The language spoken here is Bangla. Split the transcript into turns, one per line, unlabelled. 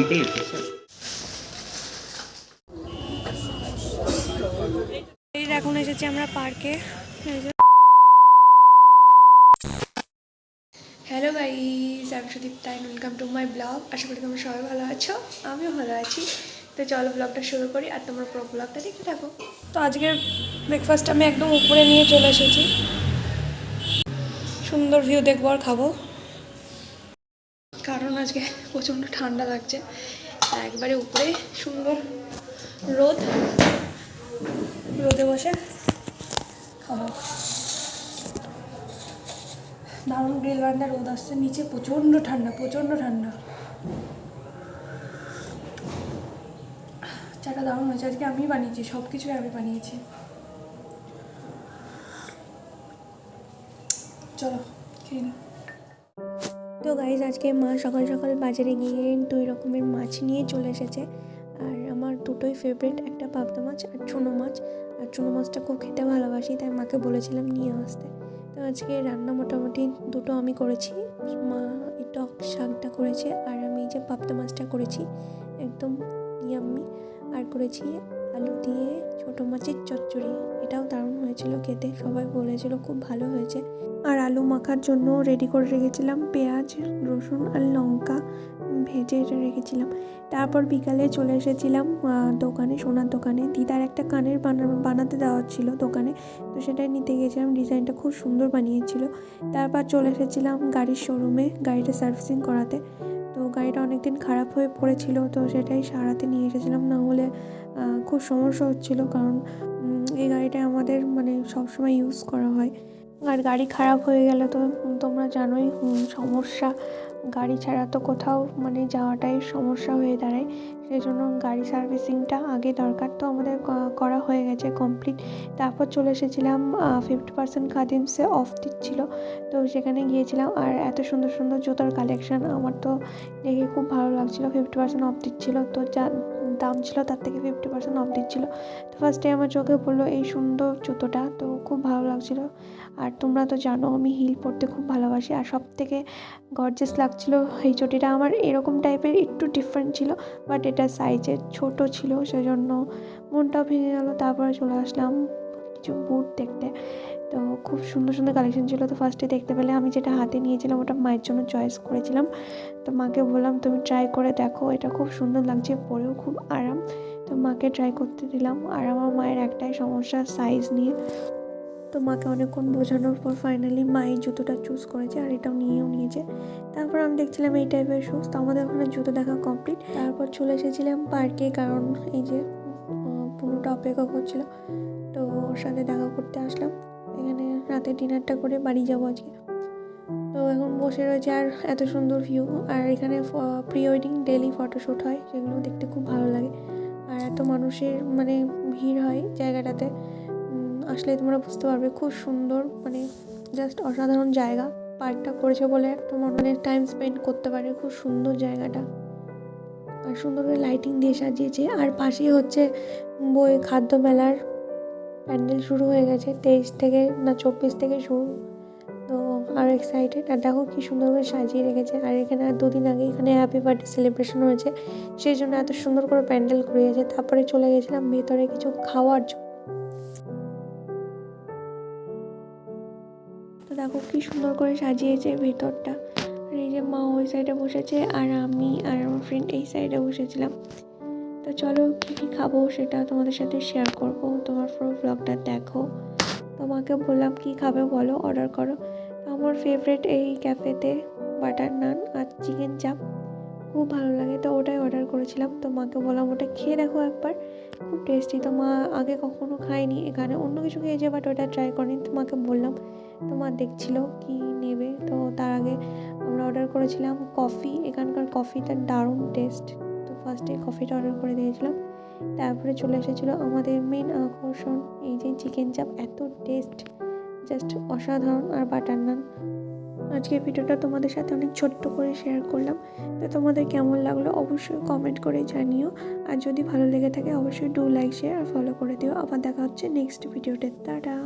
কমপ্লিট।
এখন এসেছি আমরা পার্কে। হ্যালো গাইস, আমি Sudipta and welcome to my blog. আশা করি তোমরা সবাই ভালো আছো, আমিও ভালো আছি। তো চলো ব্লগটা শুরু করি আর তোমরা পুরো ব্লগটা দেখতে থাকো। তো আজকের ব্রেকফাস্ট আমি একদম উপরে নিয়ে চলে এসেছি, সুন্দর ভিউ দেখবো আর খাবো, কারণ আজকে প্রচণ্ড ঠান্ডা লাগছে। একবারে উপরে সুন্দর রোদে বসে খাবো। দারুণ গ্রিল বারান্দা রোদ আসছে, নিচে প্রচণ্ড ঠান্ডা। চাটা দারুণ হয়েছে, আজকে আমি বানিয়েছি, সব কিছুই আমি বানিয়েছি। চলো খেয়ে নিই। তো গাইজ, আজকে মা সকাল সকাল বাজারে গিয়ে 2 রকমের মাছ নিয়ে চলে এসেছে। আর আমার দুটোই ফেভারিট, একটা পাবদা মাছ আর চুনো মাছ। আর চুনো মাছটা খুব খেতে ভালোবাসি, তাই মাকে বলেছিলাম নিয়ে আসতে। তো আজকে রান্না মোটামুটি দুটো আমি করেছি। মা এই টক শাকটা করেছে আর আমি এই যে পাবদা মাছটা করেছি, একদম ইয়াম্মি। আর করেছি আলু দিয়ে ছোটো মাছের চচ্চড়ি, এটাও দারুণ হয়েছিল খেতে, সবাই বলেছিল খুব ভালো হয়েছে। আর আলু মাখার জন্য রেডি করে রেখেছিলাম পেঁয়াজ, রসুন আর লঙ্কা ভেজে রেখেছিলাম। তারপর বিকালে চলে এসেছিলাম দোকানে, সোনার দোকানে। দিদার একটা কানের বানাতে দেওয়া ছিল দোকানে, তো সেটাই নিতে গিয়েছিলাম। ডিজাইনটা খুব সুন্দর বানিয়েছিল। তারপর চলে এসেছিলাম গাড়ির শোরুমে, গাড়িটা সার্ভিসিং করাতে। তো গাড়িটা অনেকদিন খারাপ হয়ে পড়েছিল, তো সেটাই সারাতে নিয়ে এসেছিলাম, না হলে খুব সমস্যা হচ্ছিল। কারণ এই গাড়িটা আমাদের মানে সবসময় ইউজ করা হয়। আর গাড়ি খারাপ হয়ে গেলে তো তোমরা জানোই সমস্যা, গাড়ি ছাড়া তো কোথাও মানে যাওয়াটাই সমস্যা হয়ে দাঁড়ায়। সেই জন্য গাড়ি সার্ভিসিংটা আগে দরকার। তো আমাদের করা হয়ে গেছে কমপ্লিট। তারপর চলে এসেছিলাম 50% খাদিমসে অফ দিচ্ছিল, তো সেখানে গিয়েছিলাম। আর এত সুন্দর সুন্দর জুতোর কালেকশান, আমার তো দেখে খুব ভালো লাগছিলো। 50% অফ দিচ্ছিলো, তো যা দাম ছিল তার থেকে 50% অফ দিচ্ছিলো। তো ফার্স্টে আমার চোখে পড়লো এই সুন্দর জুতোটা, তো খুব ভালো লাগছিলো। আর তোমরা তো জানো আমি হিল পরতে খুব ভালোবাসি। আর সব থেকে গর্জিয়াস লাগছিলো এই চটিটা। আমার এরকম টাইপের একটু ডিফারেন্ট ছিল, বাট এটা সাইজে ছোট ছিল, সেজন্য মনটাও ভেঙে গেল। তারপরে চলে আসলাম কিছু বুট দেখতে, তো খুব সুন্দর সুন্দর কালেকশন ছিল। তো ফার্স্টে দেখতে পেলে আমি যেটা হাতে নিয়েছিলাম ওটা মায়ের জন্য চয়েস করেছিলাম। তো মাকে বললাম তুমি ট্রাই করে দেখো, এটা খুব সুন্দর লাগছে, পরেও খুব আরাম। তো মাকে ট্রাই করতে দিলাম। আর আমার মায়ের একটাই সমস্যা সাইজ নিয়ে, তো মাকে অনেকক্ষণ বোঝানোর পর ফাইনালি মা এই জুতোটা চুজ করেছে আর এটাও নিয়েছে। তারপর আমি দেখছিলাম এই টাইপের শুজ। তো আমাদের ওখানে জুতো দেখা কমপ্লিট। তারপর চলে এসেছিলাম পার্কে, কারণ এই যে পুরোটা অপেক্ষা করছিল, তো ওর সাথে দেখা করতে আসলাম। এখানে রাতে ডিনারটা করে বাড়ি যাবো আজকে। তো এখন বসে রয়েছে, আর এত সুন্দর ভিউ। আর এখানে প্রি ওয়েডিং ডেলি ফটোশ্যুট হয়, সেগুলো দেখতে খুব ভালো লাগে। আর এত মানুষের মানে ভিড় হয় জায়গাটাতে, আসলে তোমরা বুঝতে পারবে। খুব সুন্দর, মানে জাস্ট অসাধারণ জায়গা। পার্কটা করেছে বলে একটু মনে টাইম স্পেন্ড করতে পারে, খুব সুন্দর জায়গাটা। আর সুন্দর করে লাইটিং দিয়ে সাজিয়েছে। আর পাশেই হচ্ছে খাদ্য মেলার প্যান্ডেল শুরু হয়ে গেছে, 23 থেকে না 24 থেকে শুরু। তো আর এক্সাইটেড। আর দেখো কি সুন্দর করে সাজিয়ে রেখেছে। আর এখানে 2 দিন আগে এখানে হ্যাপি বার্থডে সেলিব্রেশন হয়েছে, সেই জন্য এত সুন্দর করে প্যান্ডেল করে গেছে। তারপরে চলে গেছিলাম ভেতরে কিছু খাওয়ার জন্য। তো দেখো কি সুন্দর করে সাজিয়েছে ভেতরটা। আর এই যে মা ওই সাইডে বসেছে, আর আমি আর আমার ফ্রেন্ড এই সাইডে বসেছিলাম। তো চলো কী কী খাবো সেটা তোমাদের সাথে শেয়ার করব, তোমার পুরো ব্লগটা দেখো। তোমাকে বললাম কি খাবে বলো, অর্ডার করো। তো আমার ফেভারিট এই ক্যাফেতে বাটার নান আর চিকেন চাপ খুব ভালো লাগে, তো ওটাই অর্ডার করেছিলাম। তো মাকে বললাম ওটা খেয়ে দেখো একবার, খুব টেস্টি। তো মা আগে কখনো খায়নি, এখানে অন্য কিছু খেয়েছে বাট ওটা ট্রাই করিনি। তো মাকে বললাম, তো মা দেখছিল কি নেবে। তো তার আগে আমরা অর্ডার করেছিলাম কফি, এখানকার কফিটা দারুণ টেস্ট। তো ফার্স্টে কফিটা অর্ডার করে দিয়েছিলাম। তারপরে চলে এসেছিলো আমাদের মেন আকর্ষণ, এই যে চিকেন চাপ, এত টেস্ট, জাস্ট অসাধারণ। আর বাটার নান। আজকের ভিডিওটা তোমাদের সাথে অনেক ছোট্ট করে শেয়ার করলাম। তো তোমাদের কেমন লাগলো অবশ্যই কমেন্ট করে জানিও। আর যদি ভালো লেগে থাকে অবশ্যই ডু লাইক, শেয়ার আর ফলো করে দিও। আবার দেখা হচ্ছে নেক্সট ভিডিওতে। টাটা।